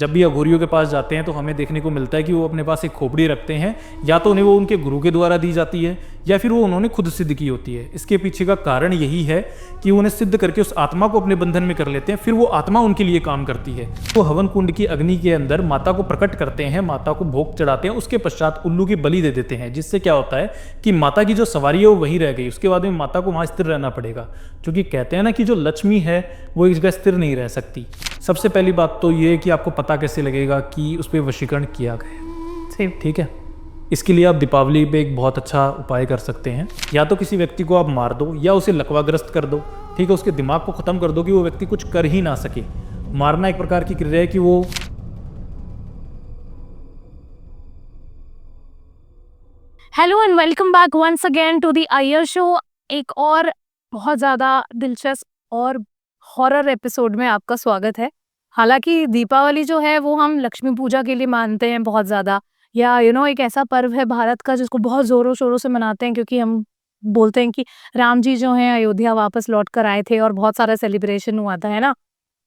जब भी अघोरियों के पास जाते हैं तो हमें देखने को मिलता है कि वो अपने पास एक खोपड़ी रखते हैं, या तो उन्हें वो उनके गुरु के द्वारा दी जाती है या फिर वो उन्होंने खुद सिद्ध की होती है। इसके पीछे का कारण यही है कि उन्हें सिद्ध करके उस आत्मा को अपने बंधन में कर लेते हैं, फिर वो आत्मा उनके लिए काम करती है। वो हवन कुंड की अग्नि के अंदर माता को प्रकट करते हैं, माता को भोग चढ़ाते हैं, उसके पश्चात उल्लू की बलि दे देते हैं, जिससे क्या होता है कि माता की जो सवारी है वो वहीं रह गई। उसके बाद में माता को वहाँ स्थिर रहना पड़ेगा, क्योंकि कहते हैं ना कि जो लक्ष्मी है वो एक जगह स्थिर नहीं रह सकती। सबसे पहली बात तो ये है कि आपको पता कैसे लगेगा कि उस पर वशीकरण किया गया, ठीक है। इसके लिए आप दीपावली पे एक बहुत अच्छा उपाय कर सकते हैं। या तो किसी व्यक्ति को आप मार दो या उसे लकवाग्रस्त कर दो, ठीक है। उसके दिमाग को ख़त्म कर दो कि वो व्यक्ति कुछ कर ही ना सके। मारना एक प्रकार की क्रिया है कि वो hello and welcome back once again to the Iyer show. एक और बहुत ज़्यादा दिलचस्प और हॉरर एपिसोड में आपका स्वागत है। हालांकि दीपावली जो है वो हम लक्ष्मी पूजा के लिए मानते हैं बहुत ज़्यादा, या एक ऐसा पर्व है भारत का जिसको बहुत ज़ोरों शोरों से मनाते हैं, क्योंकि हम बोलते हैं कि राम जी जो हैं अयोध्या वापस लौट कर आए थे और बहुत सारा सेलिब्रेशन हुआ था, है ना।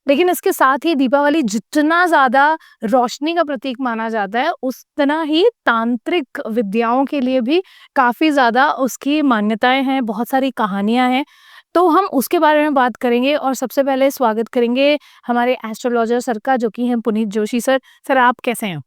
लेकिन इसके साथ ही दीपावली जितना ज़्यादा रोशनी का प्रतीक माना जाता है, उतना ही तांत्रिक विद्याओं के लिए भी काफ़ी ज़्यादा उसकी मान्यताएँ हैं, बहुत सारी कहानियाँ हैं। तो हम उसके बारे में बात करेंगे और सबसे पहले स्वागत करेंगे हमारे एस्ट्रोलॉजर सर का, जो कि हैं पुनीत जोशी सर। सर, आप कैसे हैं?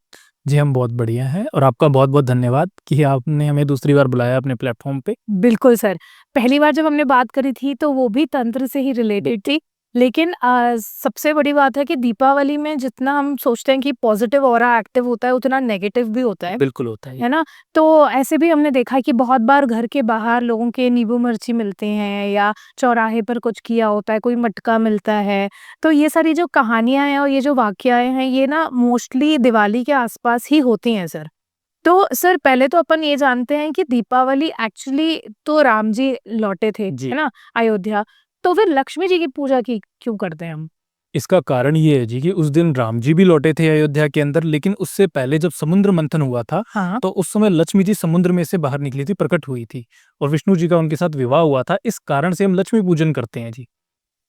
जी, हम बहुत बढ़िया हैं और आपका बहुत बहुत धन्यवाद कि आपने हमें दूसरी बार बुलाया अपने प्लेटफॉर्म पे। बिल्कुल सर। पहली बार जब हमने बात करी थी तो वो भी तंत्र से ही रिलेटेड थी। लेकिन सबसे बड़ी बात है कि दीपावली में जितना हम सोचते हैं कि पॉजिटिव ऑरा एक्टिव होता है, उतना नेगेटिव भी होता बिल्कुल होता है। है ना? तो ऐसे भी हमने देखा है कि बहुत बार घर के बाहर लोगों के नींबू मिर्ची मिलते हैं, या चौराहे पर कुछ किया होता है, कोई मटका मिलता है। तो ये सारी जो कहानियाँ हैं और ये जो वाक़याएँ हैं, ये ना मोस्टली दिवाली के आस-पास ही होती हैं सर। तो सर, पहले तो अपन ये जानते हैं कि दीपावली एक्चुअली तो राम जी लौटे थे, जी। है ना, अयोध्या। तो फिर लक्ष्मी जी की पूजा की क्यों करते हैं हम? इसका कारण ये है जी कि उस दिन राम जी भी लौटे थे अयोध्या के अंदर, लेकिन उससे पहले जब समुद्र मंथन हुआ था, हाँ। तो उस समय लक्ष्मी जी समुद्र में से बाहर निकली थी, प्रकट हुई थी, और विष्णु जी का उनके साथ विवाह हुआ था। इस कारण से हम लक्ष्मी पूजन करते हैं जी।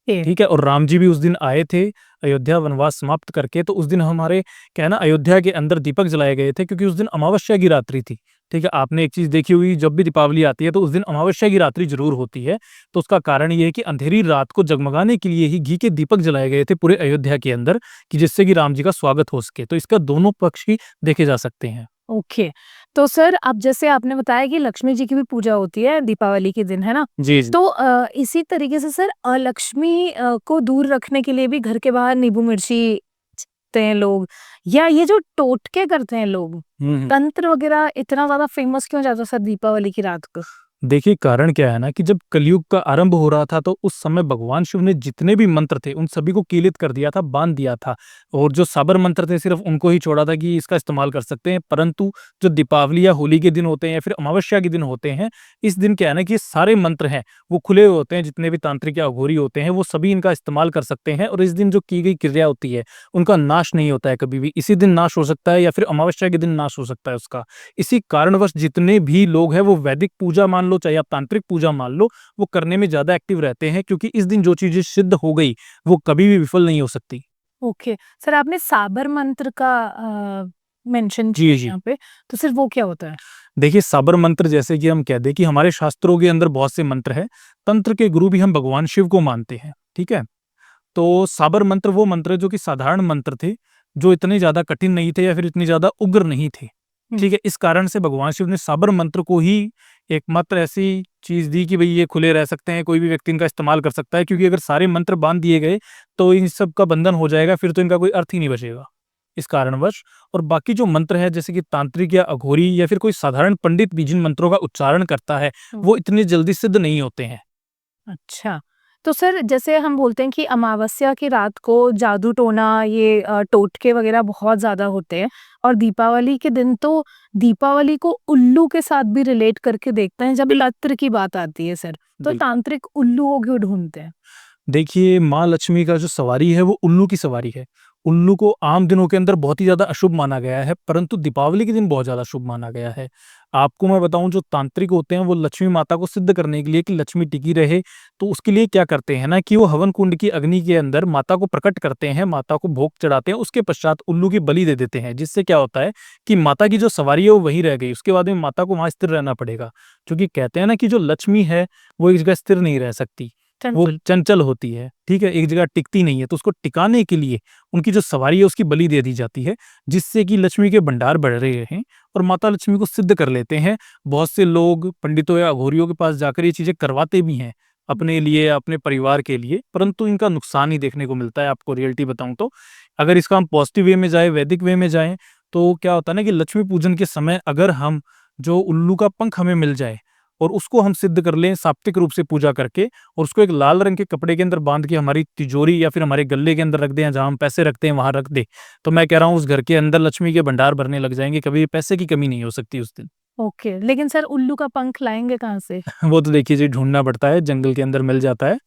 ए ठीक है। और राम जी भी उस दिन आए थे अयोध्या वनवास समाप्त करके, तो उस दिन हमारे क्या है ना, अयोध्या के अंदर दीपक जलाए गए थे, क्योंकि उस दिन अमावस्या की रात्रि थी। ठीक है। आपने एक चीज देखी हुई, जब भी दीपावली आती है तो उस दिन अमावस्या की रात्रि जरूर होती है। तो उसका कारण ये है कि अंधेरी रात को जगमगाने के लिए ही घी के दीपक जलाए गए थे पूरे अयोध्या के अंदर, कि जिससे कि राम जी का स्वागत हो सके। तो इसका दोनों पक्ष ही देखे जा सकते हैं। ओके। तो सर, अब जैसे आपने बताया कि लक्ष्मी जी की भी पूजा होती है दीपावली के दिन, है ना? जी जी। तो इसी तरीके से सर, अलक्ष्मी को दूर रखने के लिए भी घर के बाहर नींबू मिर्ची ते हैं लोग, या ये जो टोटके करते हैं लोग, हम्म। तंत्र वगैरह इतना ज़्यादा फेमस क्यों जाता है सर दीपावली की रात को? देखिए, कारण क्या है ना कि जब कलयुग का आरंभ हो रहा था, तो उस समय भगवान शिव ने जितने भी मंत्र थे उन सभी को कीलित कर दिया था, बांध दिया था, और जो साबर मंत्र थे सिर्फ उनको ही छोड़ा था कि इसका इस्तेमाल कर सकते हैं। परंतु जो दीपावली या होली के दिन होते हैं या फिर अमावस्या के दिन होते हैं, इस दिन क्या है ना कि ये सारे मंत्र हैं वो खुले हुए होते हैं। जितने भी तांत्रिक या अघोरी होते हैं वो सभी इनका इस्तेमाल कर सकते हैं, और इस दिन जो की गई क्रिया होती है उनका नाश नहीं होता है कभी भी। इसी दिन नाश हो सकता है या फिर अमावस्या के दिन नाश हो सकता है उसका। इसी कारणवश जितने भी लोग हैं वो वैदिक पूजा मान लो चाहे आप तांत्रिक पूजा मान लो, वो करने में ज्यादा एक्टिव रहते हैं, क्योंकि इस दिन जो चीजें सिद्ध हो गई वो कभी भी विफल नहीं हो सकती। ओके। सर, आपने साबर मंत्र का मेंशन जी किया जी। यहाँ पे, तो सिर वो क्या होता है? देखिए, साबर मंत्र, जैसे कि हम कह दें कि हमारे शास्त्रों के अंदर बहुत से मंत्र हैं। तंत्र के गुरु भी हम भगवान शिव को मानते हैं, ठीक है। तो साबर मंत्र वो मंत्र है जो कि साधारण मंत्र थे, जो इतने ज्यादा कठिन नहीं थे या फिर इतने ज्यादा उग्र नहीं थे। हुँ। ठीक है। इस कारण से भगवान शिव ने साबर मंत्र को ही एकमात्र ऐसी चीज दी कि भाई ये खुले रह सकते हैं, कोई भी व्यक्ति इनका इस्तेमाल कर सकता है, क्योंकि अगर सारे मंत्र बांध दिए गए तो इन सब का बंधन हो जाएगा, फिर तो इनका कोई अर्थ ही नहीं बचेगा। इस कारणवश, और बाकी जो मंत्र है जैसे कि तांत्रिक या अघोरी या फिर कोई साधारण पंडित भी जिन मंत्रों का उच्चारण करता है, हुँ। वो इतनी जल्दी सिद्ध नहीं होते हैं। अच्छा। तो सर, जैसे हम बोलते हैं कि अमावस्या की रात को जादू टोना, ये टोटके वगैरह बहुत ज़्यादा होते हैं, और दीपावली के दिन तो दीपावली को उल्लू के साथ भी रिलेट करके देखते हैं जब तंत्र की बात आती है सर। तो बिल्कुल। तांत्रिक उल्लुओं क्यों ढूँढते हैं? देखिए, माँ लक्ष्मी का जो सवारी है वो उल्लू की सवारी है। उल्लू को आम दिनों के अंदर बहुत ही ज़्यादा अशुभ माना गया है, परंतु दीपावली के दिन बहुत ज़्यादा शुभ माना गया है। आपको मैं बताऊँ, जो तांत्रिक होते हैं वो लक्ष्मी माता को सिद्ध करने के लिए कि लक्ष्मी टिकी रहे, तो उसके लिए क्या करते हैं ना कि वो हवन कुंड की अग्नि के अंदर माता को प्रकट करते हैं, माता को भोग चढ़ाते हैं, उसके पश्चात उल्लू की बलि दे देते हैं। जिससे क्या होता है कि माता की जो सवारी है वो वहीं रह गई, उसके बाद में माता को वहाँ स्थिर रहना पड़ेगा। क्योंकि कहते हैं ना कि जो लक्ष्मी है वो एक जगह स्थिर नहीं रह सकती, वो चंचल। चंचल होती है, ठीक है, एक जगह टिकती नहीं है। तो उसको टिकाने के लिए उनकी जो सवारी है उसकी बलि दे दी जाती है, जिससे कि लक्ष्मी के भंडार बढ़ रहे हैं और माता लक्ष्मी को सिद्ध कर लेते हैं। बहुत से लोग पंडितों या अघोरियों के पास जाकर ये चीजें करवाते भी हैं अपने लिए, अपने परिवार के लिए, परंतु इनका नुकसान ही देखने को मिलता है। आपको रियलिटी बताऊं तो अगर इसका हम पॉजिटिव वे में जाए, वैदिक वे में जाएं, तो क्या होता है ना कि लक्ष्मी पूजन के समय अगर हम जो उल्लू का पंख हमें मिल जाए और उसको हम सिद्ध कर लें सात्विक रूप से पूजा करके, और उसको एक लाल रंग के कपड़े के अंदर बांध के हमारी तिजोरी या फिर हमारे गल्ले के अंदर रख दें, जहां हम पैसे रखते हैं वहां रख दे, तो मैं कह रहा हूँ उस घर के अंदर लक्ष्मी के भंडार भरने लग जाएंगे, कभी पैसे की कमी नहीं हो सकती उस दिन। ओके, लेकिन सर उल्लू का पंख लाएंगे कहाँ से? वो तो देखिए जी, ढूंढना पड़ता है, जंगल के अंदर मिल जाता है।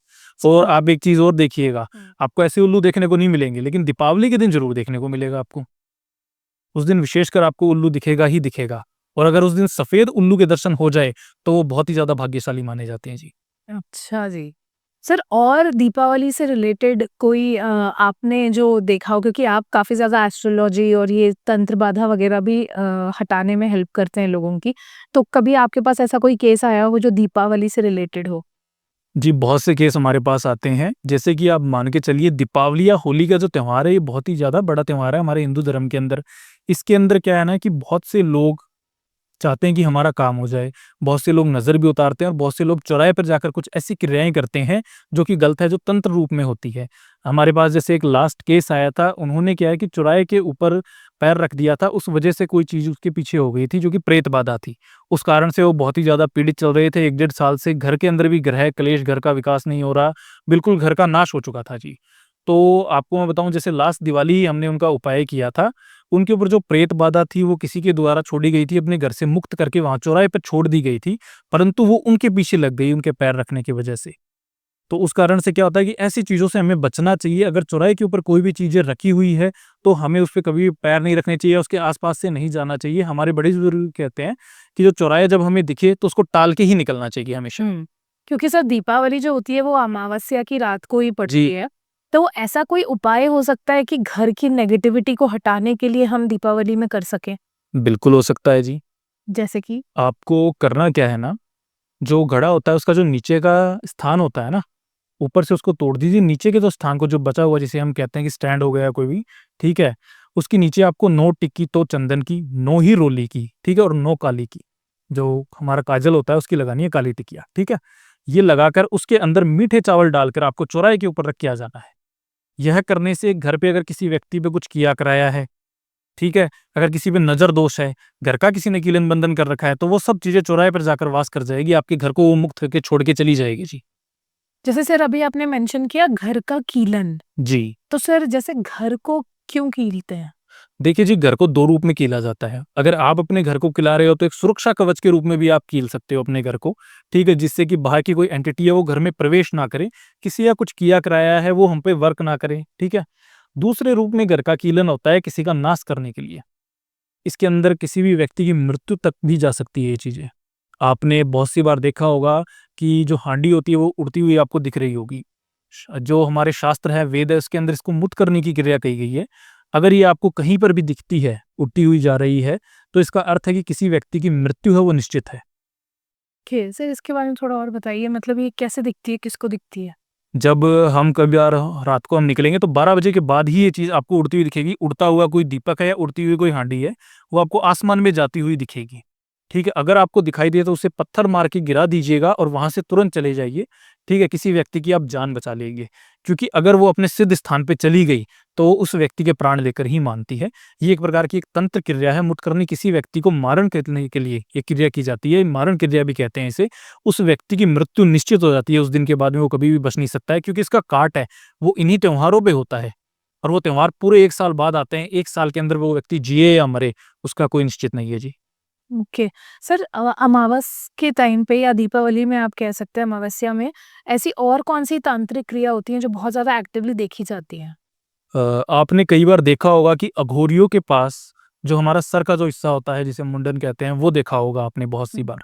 और आप एक चीज और देखिएगा, आपको ऐसे उल्लू देखने को नहीं मिलेंगे, लेकिन दीपावली के दिन जरूर देखने को मिलेगा आपको। उस दिन विशेषकर आपको उल्लू दिखेगा ही दिखेगा। और अगर उस दिन सफेद उल्लू के दर्शन हो जाए तो वो बहुत ही ज्यादा भाग्यशाली माने जाते हैं जी। अच्छा जी। सर और दीपावली से रिलेटेड कोई आपने जो देखा हो, क्योंकि आप काफ़ी ज़्यादा एस्ट्रोलॉजी और ये तंत्र बाधा वगैरह भी हटाने में हेल्प करते हैं लोगों की। तो कभी आपके पास ऐसा कोई केस आया हो जो दीपावली से रिलेटेड हो? जी, बहुत से केस हमारे पास आते हैं। जैसे कि आप मान के चलिए, दीपावली या होली का जो त्योहार है, ये बहुत ही ज़्यादा बड़ा त्योहार है हमारे हिंदू धर्म के अंदर। इसके अंदर क्या है ना कि बहुत से लोग चाहते हैं कि हमारा काम हो जाए। बहुत से लोग नज़र भी उतारते हैं और बहुत से लोग चौराहे पर जाकर कुछ ऐसी क्रियाएँ करते हैं, जो कि गलत है, जो तंत्र रूप में होती है। हमारे पास जैसे एक लास्ट केस आया था, उन्होंने क्या है कि चौराहे के ऊपर पैर रख दिया था, उस वजह से कोई चीज़ उसके पीछे हो गई थी, जो कि प्रेत बाधा थी। उस कारण से वो बहुत ही ज़्यादा पीड़ित चल रहे थे, 1 डेढ़ साल से घर के अंदर भी ग्रह क्लेश, घर का विकास नहीं हो रहा, बिल्कुल घर का नाश हो चुका था जी। तो आपको मैं बताऊँ, जैसे लास्ट दिवाली ही हमने उनका उपाय किया था। उनके ऊपर जो प्रेत बाधा थी वो किसी के द्वारा छोड़ी गई थी, अपने घर से मुक्त करके वहाँ चौराहे पे छोड़ दी गई थी, परंतु वो उनके पीछे लग गई उनके पैर रखने की वजह से। तो उस कारण से क्या होता है कि ऐसी चीज़ों से हमें बचना चाहिए। अगर चौराहे के ऊपर कोई भी चीज़ें रखी हुई है, तो हमें उस पे कभी भी पैर नहीं रखने चाहिए, उसके आस-पास से नहीं जाना चाहिए। हमारे बड़े बुजुर्ग कहते हैं कि जो चौराहे जब हमें दिखे तो उसको टाल के ही निकलना चाहिए हमेशा। क्योंकि सर दीपावली जो होती है वो अमावस्या की रात को ही पड़ती जी, है। तो ऐसा कोई उपाय हो सकता है कि घर की नेगेटिविटी को हटाने के लिए हम दीपावली में कर सकें? बिल्कुल हो सकता है जी। जैसे कि? आपको करना क्या है ना, जो घड़ा होता है उसका जो नीचे का स्थान होता है ना, ऊपर से उसको तोड़ दीजिए, नीचे के जो स्थान को जो बचा हुआ, जिसे हम कहते हैं कि स्टैंड हो गया कोई भी, ठीक है? उसके नीचे आपको 9 टिक्की तो चंदन की, 9 ही रोली की, ठीक है? और 9 काली की, जो हमारा काजल होता है उसकी लगानी है काली टिकिया, ठीक है? ये लगाकर उसके अंदर मीठे चावल डालकर आपको चौराहे के ऊपर रख के आ जाना है। यह करने से घर पे अगर किसी व्यक्ति पे कुछ किया कराया है, ठीक है? अगर किसी पे नज़र दोष है, घर का किसी ने कीलन बंधन कर रखा है, तो वो सब चीज़ें चौराहे पर जाकर वास कर जाएगी, आपके घर को वो मुक्त करके छोड़ के चली जाएगी जी। जैसे सर अभी आपने मेंशन किया घर का कीलन, जी। तो सर जैसे घर को क्यों कीलते हैं? देखिए जी, घर को 2 रूप में कीला जाता है। अगर आप अपने घर को किला रहे हो तो एक सुरक्षा कवच के रूप में भी आप कील सकते हो अपने घर को, ठीक है? जिससे कि बाहर की कोई एंटिटी है वो घर में प्रवेश ना करे, किसी या कुछ किया कराया है वो हम पे वर्क ना करे, ठीक है? दूसरे रूप में घर का कीलन होता है किसी का नाश करने के लिए। इसके अंदर किसी भी व्यक्ति की मृत्यु तक भी जा सकती है ये चीज़ें। आपने बहुत सी बार देखा होगा कि जो हांडी होती है वो उड़ती हुई आपको दिख रही होगी। जो हमारे शास्त्र है, वेद है, उसके अंदर इसको मुक्त करने की क्रिया कही गई है। अगर ये आपको कहीं पर भी दिखती है, उड़ती हुई जा रही है, तो इसका अर्थ है कि किसी व्यक्ति की मृत्यु है वो निश्चित है। ओके, सर इसके बारे में थोड़ा और बताइए, मतलब ये कैसे दिखती है, किसको दिखती है? जब हम कभी यार रात को हम निकलेंगे तो 12 बजे के बाद ही ये चीज़ आपको उड़ती हुई दिखेगी। उड़ता हुआ कोई दीपक है या उड़ती हुई कोई हांडी है, वो आपको आसमान में जाती हुई दिखेगी। ठीक है? अगर आपको दिखाई दे तो उसे पत्थर मार के गिरा दीजिएगा और वहाँ से तुरंत चले जाइए। ठीक है? किसी व्यक्ति की आप जान बचा लेंगे। क्योंकि अगर वो अपने सिद्ध स्थान पे चली गई, तो उस व्यक्ति के प्राण लेकर ही मानती है। ये एक प्रकार की एक तंत्र क्रिया है। मुटकरनी किसी व्यक्ति को मारण करने के लिए ये क्रिया की जाती है। मारण क्रिया भी कहते हैं इसे। उस व्यक्ति की मृत्यु निश्चित हो जाती है, उस दिन के बाद में वो कभी भी बच नहीं सकता है, क्योंकि इसका काट है, वो इन्हीं त्योहारों पे होता है और वो त्योहार पूरे 1 साल बाद आते हैं। 1 साल के अंदर वो व्यक्ति जिए या मरे, उसका कोई निश्चित नहीं है जी। ओके। सर अमावस के टाइम पे या दीपावली में आप कह सकते हैं अमावस्या में, ऐसी और कौन-सी तांत्रिक क्रिया होती हैं जो बहुत ज़्यादा एक्टिवली देखी जाती हैं? आपने कई बार देखा होगा कि अघोरियों के पास जो हमारा सर का जो हिस्सा होता है जिसे मुंडन कहते हैं वो देखा होगा आपने बहुत सी हम्म। बार।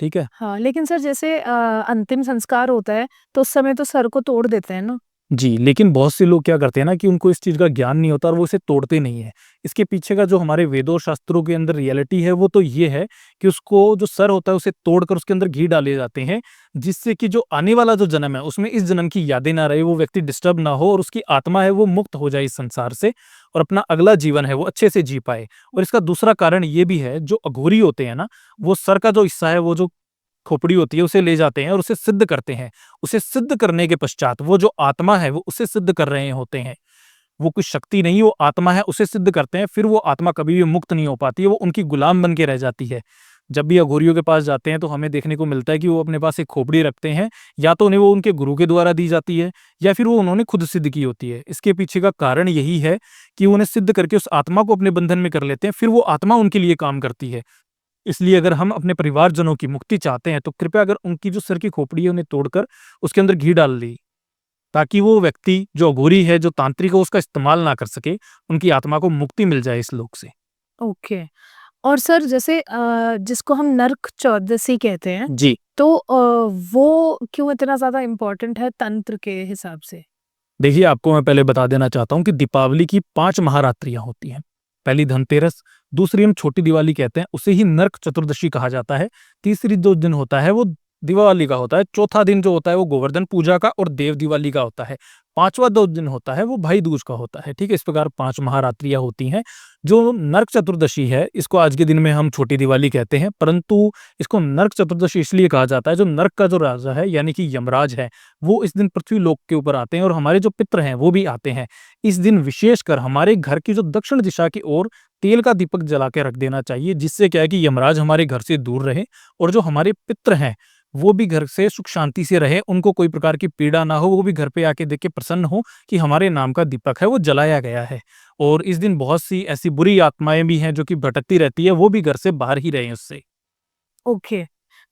ठीक है। हाँ, लेकिन सर जैसे अंतिम संस्कार होता है तो उस समय तो सर को तोड़ देते हैं ना। जी, लेकिन बहुत से लोग क्या करते हैं ना कि उनको इस चीज़ का ज्ञान नहीं होता और वो इसे तोड़ते नहीं हैं। इसके पीछे का जो हमारे वेदों और शास्त्रों के अंदर रियलिटी है वो तो ये है कि उसको जो सर होता है उसे तोड़कर उसके अंदर घी डाले जाते हैं, जिससे कि जो आने वाला जो जन्म है उसमें इस जन्म की यादें ना रहे, वो व्यक्ति डिस्टर्ब ना हो और उसकी आत्मा है वो मुक्त हो जाए इस संसार से और अपना अगला जीवन है वो अच्छे से जी पाए। और इसका दूसरा कारण ये भी है, जो अघोरी होते हैं ना, वो सर का जो हिस्सा है वो जो खोपड़ी होती है उसे ले जाते हैं और उसे सिद्ध करते हैं। उसे सिद्ध करने के पश्चात वो जो आत्मा है वो उसे सिद्ध कर रहे होते हैं। वो कुछ शक्ति नहीं, वो आत्मा है, उसे सिद्ध करते हैं। फिर वो आत्मा कभी भी मुक्त नहीं हो पाती है, वो उनकी गुलाम बन के रह जाती है। जब भी अघोरियों के पास जाते हैं तो हमें देखने को मिलता है कि वो अपने पास एक खोपड़ी रखते हैं, या तो उन्हें वो उनके गुरु के द्वारा दी जाती है या फिर वो उन्होंने खुद सिद्ध की होती है। इसके पीछे का कारण यही है कि वो उन्हें सिद्ध करके उस आत्मा को अपने बंधन में कर लेते हैं, फिर वो आत्मा उनके लिए काम करती है। इसलिए अगर हम अपने परिवारजनों की मुक्ति चाहते हैं तो कृपया अगर उनकी जो सर की खोपड़ी है उन्हें तोड़कर उसके अंदर घी डाल ली, ताकि वो व्यक्ति जो अघोरी है, जो तांत्रिक है, उसका इस्तेमाल ना कर सके, उनकी आत्मा को मुक्ति मिल जाए इस लोक से। ओके। और सर जैसे जिसको हम नर्क चौदसी कहते हैं जी। तो वो क्यों इतना ज्यादा इम्पोर्टेंट है तंत्र के हिसाब से? देखिए, आपको मैं पहले बता देना चाहता हूँ कि दीपावली की 5 महारात्रियाँ होती हैं। पहली धनतेरस, दूसरी हम छोटी दिवाली कहते हैं, उसे ही नरक चतुर्दशी कहा जाता है। तीसरी जो दिन होता है वो दिवाली का होता है। चौथा दिन जो होता है वो गोवर्धन पूजा का और देव दिवाली का होता है। 5वां जो दिन होता है वो भाई दूज का होता है। ठीक है? इस प्रकार 5 महारात्रियाँ होती हैं। जो नरक चतुर्दशी है, इसको आज के दिन में हम छोटी दिवाली कहते हैं, परंतु इसको नरक चतुर्दशी इसलिए कहा जाता है, जो नरक का जो राजा है यानी कि यमराज है, वो इस दिन पृथ्वी लोक के ऊपर आते हैं और हमारे जो पितृ हैं वो भी आते हैं। इस दिन विशेषकर हमारे घर की जो दक्षिण दिशा की ओर तेल का दीपक जला के रख देना चाहिए, जिससे क्या है कि यमराज हमारे घर से दूर रहे और जो हमारे पितृ हैं वो भी घर से सुख शांति से रहे, उनको कोई प्रकार की पीड़ा ना हो, वो भी घर पे आके देख के प्रसन्न हो कि हमारे नाम का दीपक है वो जलाया गया है। और इस दिन बहुत सी ऐसी बुरी आत्माएं भी हैं जो कि भटकती रहती है, वो भी घर से बाहर ही रहें उससे। ओके।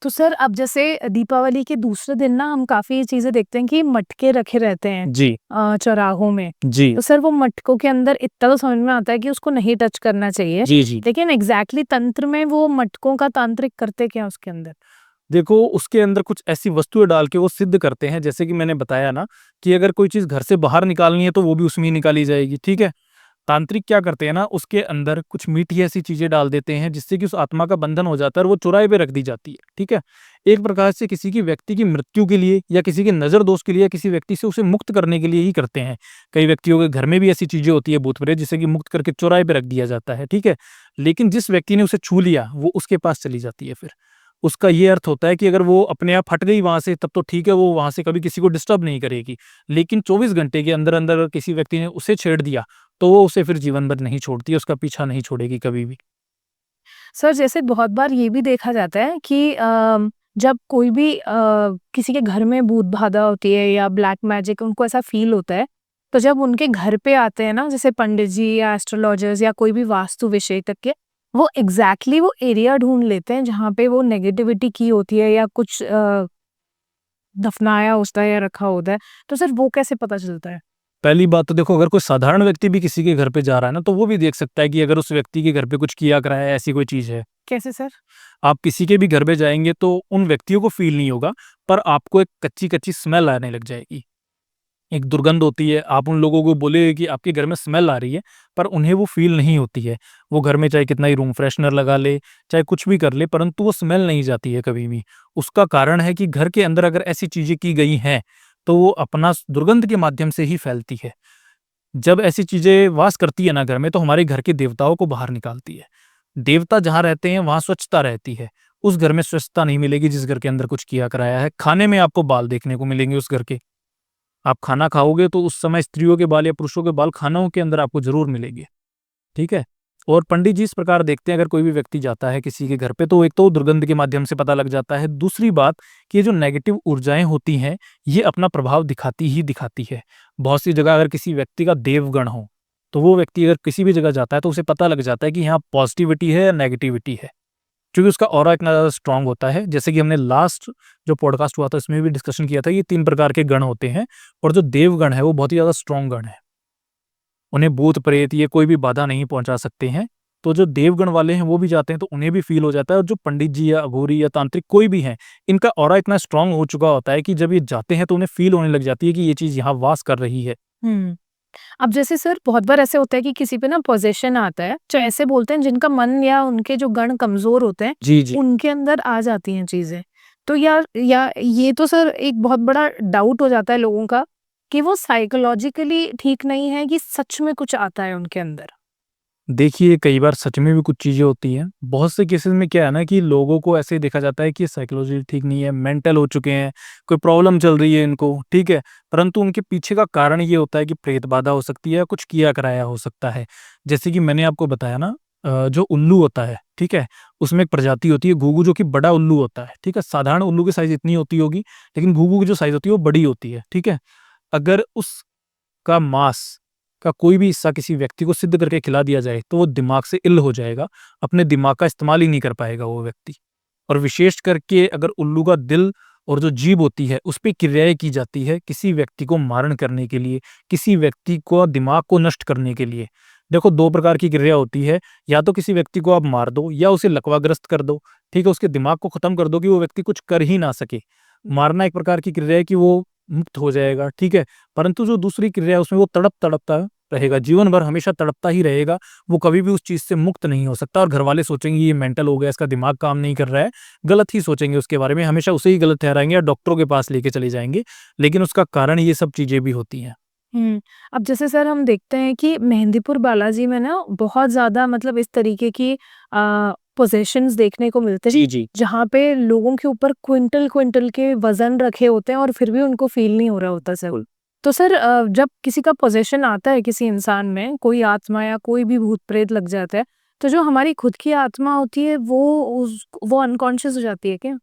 तो सर अब जैसे दीपावली के दूसरे दिन ना हम काफी चीजें देखते हैं कि मटके रखे रहते हैं जी। चौराहों में। जी। तो सर वो मटकों के अंदर इतना तो समझ में आता है कि उसको नहीं टच करना चाहिए, जी। जी। लेकिन एग्जैक्टली तंत्र में वो मटकों का तांत्रिक करते क्या उसके अंदर? देखो, उसके अंदर कुछ ऐसी वस्तुएं डाल के वो सिद्ध करते हैं, जैसे कि मैंने बताया ना कि अगर कोई चीज घर से बाहर निकालनी है तो वो भी उसमें ही निकाली जाएगी। ठीक है? तांत्रिक क्या करते हैं ना, उसके अंदर कुछ मीठी ऐसी चीजें डाल देते हैं जिससे कि उस आत्मा का बंधन हो जाता है और वो चौराहे पे रख दी जाती है। ठीक है? एक प्रकार से किसी की व्यक्ति की मृत्यु के लिए या किसी के नजर दोष के लिए या किसी व्यक्ति से उसे मुक्त करने के लिए ही करते हैं। कई व्यक्तियों के घर में भी ऐसी चीजें होती है भूत प्रेत, जिसे कि मुक्त करके चौराहे पे रख दिया जाता है। ठीक है? लेकिन जिस व्यक्ति ने उसे छू लिया वो उसके पास चली जाती है। फिर उसका ये अर्थ होता है कि अगर वो अपने आप हट गई वहां से तब तो ठीक है, वो वहां से कभी किसी को डिस्टर्ब नहीं करेगी। लेकिन 24 घंटे के अंदर अंदर अगर किसी व्यक्ति ने उसे छेड़ दिया तो वो उसे फिर जीवन भर नहीं छोड़ती, उसका पीछा नहीं छोड़ेगी कभी भी। सर जैसे बहुत बार ये भी देखा जाता है कि जब कोई भी किसी के घर में भूत बाधा होती है या ब्लैक मैजिक उनको ऐसा फील होता है, तो जब उनके घर पे आते हैं ना जैसे पंडित जी या एस्ट्रोलॉजर्स या कोई भी वास्तु विशेषज्ञ के, वो एग्जैक्टली वो एरिया ढूंढ लेते हैं जहाँ पे वो नेगेटिविटी की होती है या कुछ दफनाया होता है या रखा होता है। तो सर वो कैसे पता चलता है? पहली बात तो देखो, अगर कोई साधारण व्यक्ति भी किसी के घर पे जा रहा है ना तो वो भी देख सकता है कि अगर उस व्यक्ति के घर पे कुछ किया कराया है, ऐसी कोई चीज है। कैसे सर? आप किसी के भी घर पे जाएंगे तो उन व्यक्तियों को फील नहीं होगा, पर आपको एक कच्ची कच्ची स्मेल आने लग जाएगी, एक दुर्गंध होती है। आप उन लोगों को बोले कि आपके घर में स्मेल आ रही है, पर उन्हें वो फील नहीं होती है। वो घर में चाहे कितना ही रूम फ्रेशनर लगा ले, चाहे कुछ भी कर ले, परंतु वो स्मेल नहीं जाती है कभी भी। उसका कारण है कि घर के अंदर अगर ऐसी चीजें की गई हैं तो वो अपना दुर्गंध के माध्यम से ही फैलती है। जब ऐसी चीजें वास करती है ना घर में, तो हमारे घर के देवताओं को बाहर निकालती है। देवता जहां रहते हैं वहां स्वच्छता रहती है। उस घर में स्वच्छता नहीं मिलेगी जिस घर के अंदर कुछ किया कराया है। खाने में आपको बाल देखने को मिलेंगे उस घर के। आप खाना खाओगे तो उस समय स्त्रियों के बाल या पुरुषों के बाल खानों के अंदर आपको जरूर मिलेंगे। ठीक है? और पंडित जी इस प्रकार देखते हैं, अगर कोई भी व्यक्ति जाता है किसी के घर पे तो एक तो दुर्गंध के माध्यम से पता लग जाता है। दूसरी बात कि ये जो नेगेटिव ऊर्जाएं होती हैं ये अपना प्रभाव दिखाती ही दिखाती है। बहुत सी जगह अगर किसी व्यक्ति का देवगण हो तो वो व्यक्ति अगर किसी भी जगह जाता है तो उसे पता लग जाता है कि यहाँ पॉजिटिविटी है या नेगेटिविटी है, क्योंकि उसका ऑरा इतना ज़्यादा स्ट्रांग होता है। जैसे कि हमने लास्ट जो पॉडकास्ट हुआ था उसमें भी डिस्कशन किया था, ये 3 प्रकार के गण होते हैं और जो देवगण है वो बहुत ही ज़्यादा स्ट्रांग गण है। उन्हें भूत प्रेत ये कोई भी बाधा नहीं पहुंचा सकते हैं। तो जो देवगण वाले हैं वो भी जाते हैं तो उन्हें भी फील हो जाता है, और जो पंडित जी या अघोरी या तांत्रिक कोई भी हैं, इनका ऑरा इतना स्ट्रांग हो चुका होता है कि जब ये जाते हैं तो उन्हें फील होने लग जाती है कि ये चीज यहाँ वास कर रही है। हम्म। अब जैसे सर बहुत बार ऐसे होता है कि किसी पे ना पोजेशन आता है, तो ऐसे बोलते हैं जिनका मन या उनके जो गण कमजोर होते हैं, जी जी। उनके अंदर आ जाती हैं चीजें। तो या ये तो सर एक बहुत बड़ा डाउट हो जाता है लोगों का कि वो साइकोलॉजिकली ठीक नहीं है कि सच में कुछ आता है उनके अंदर। देखिए, कई बार सच में भी कुछ चीज़ें होती हैं। बहुत से केसेस में क्या है ना कि लोगों को ऐसे देखा जाता है कि साइकोलॉजी ठीक नहीं है, मेंटल हो चुके हैं, कोई प्रॉब्लम चल रही है इनको, ठीक है? परंतु उनके पीछे का कारण ये होता है कि प्रेत बाधा हो सकती है या कुछ किया कराया हो सकता है। जैसे कि मैंने आपको बताया ना, जो उल्लू होता है, ठीक है? उसमें एक प्रजाति होती है घुघु, जो कि बड़ा उल्लू होता है, ठीक है? साधारण उल्लू की साइज़ इतनी होती होगी, लेकिन घुघु की जो साइज़ होती है वो बड़ी होती है, ठीक है? अगर उसका मांस का कोई भी हिस्सा किसी व्यक्ति को सिद्ध करके खिला दिया जाए तो वो दिमाग से इल्ल हो जाएगा, अपने दिमाग का इस्तेमाल ही नहीं कर पाएगा वो व्यक्ति। और विशेष करके अगर उल्लू का दिल और जो जीभ होती है उस पे क्रियाएँ की जाती है किसी व्यक्ति को मारण करने के लिए, किसी व्यक्ति को दिमाग को नष्ट करने के लिए। देखो 2 प्रकार की क्रिया होती है, या तो किसी व्यक्ति को आप मार दो या उसे लकवाग्रस्त कर दो, ठीक है? उसके दिमाग को खत्म कर दो कि वो व्यक्ति कुछ कर ही ना सके। मारना एक प्रकार की क्रिया है कि वो मुक्त हो जाएगा, ठीक है? परंतु जो दूसरी क्रिया है उसमें वो तड़पता रहेगा, जीवन भर हमेशा तड़पता ही रहेगा, वो कभी भी उस चीज़ से मुक्त नहीं हो सकता। और घरवाले सोचेंगे ये मेंटल हो गया, इसका दिमाग काम नहीं कर रहा है, गलत ही सोचेंगे उसके बारे में, हमेशा उसे ही गलत ठहराएँगे या डॉक्टरों के पास लेके चले जाएँगे, लेकिन उसका कारण ये सब चीज़ें भी होती हैं। अब जैसे सर हम देखते हैं कि मेहंदीपुर बालाजी में ना बहुत ज़्यादा मतलब इस तरीके की पोज़ेशंस देखने को मिलते हैं, जी, जी। जहाँ पे लोगों के ऊपर क्विंटल-क्विंटल के वज़न रखे होते हैं और फिर भी उनको फ़ील नहीं हो रहा होता सर। बिल्कुल। तो सर जब किसी का पोज़ेशन आता है किसी इंसान में, कोई आत्मा या कोई भी भूत-प्रेत लग जाता है, तो जो हमारी खुद की आत्मा होती है वो अनकॉन्शियस हो जाती है क्या?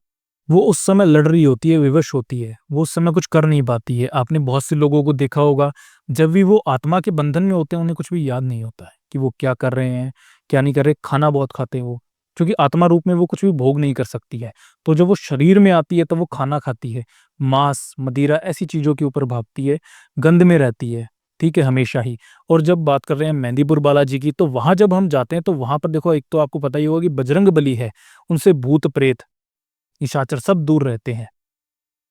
वो उस समय लड़ रही होती है, विवश होती है, वो उस समय कुछ कर नहीं पाती है। आपने बहुत से लोगों को देखा होगा, जब भी वो आत्मा के बंधन में होते हैं, उन्हें कुछ भी याद नहीं होता है कि वो क्या कर रहे हैं, क्या नहीं कर रहे। खाना बहुत खाते हैं वो, क्योंकि आत्मा रूप में वो कुछ भी भोग नहीं कर सकती है। तो जब वो शरीर में आती है, तब वो खाना खाती है, मांस, मदिरा ऐसी चीज़ों के ऊपर भागती है, गंध में रहती है, ठीक है, हमेशा ही। और जब बात कर रहे हैं मेहंदीपुर बालाजी की, तो वहाँ जब हम जाते हैं, तो वहाँ पर देखो, एक तो आपको पता ही होगा कि बजरंगबली है, उनसे भूत-प्रेत, निशाचर सब दूर रहते हैं,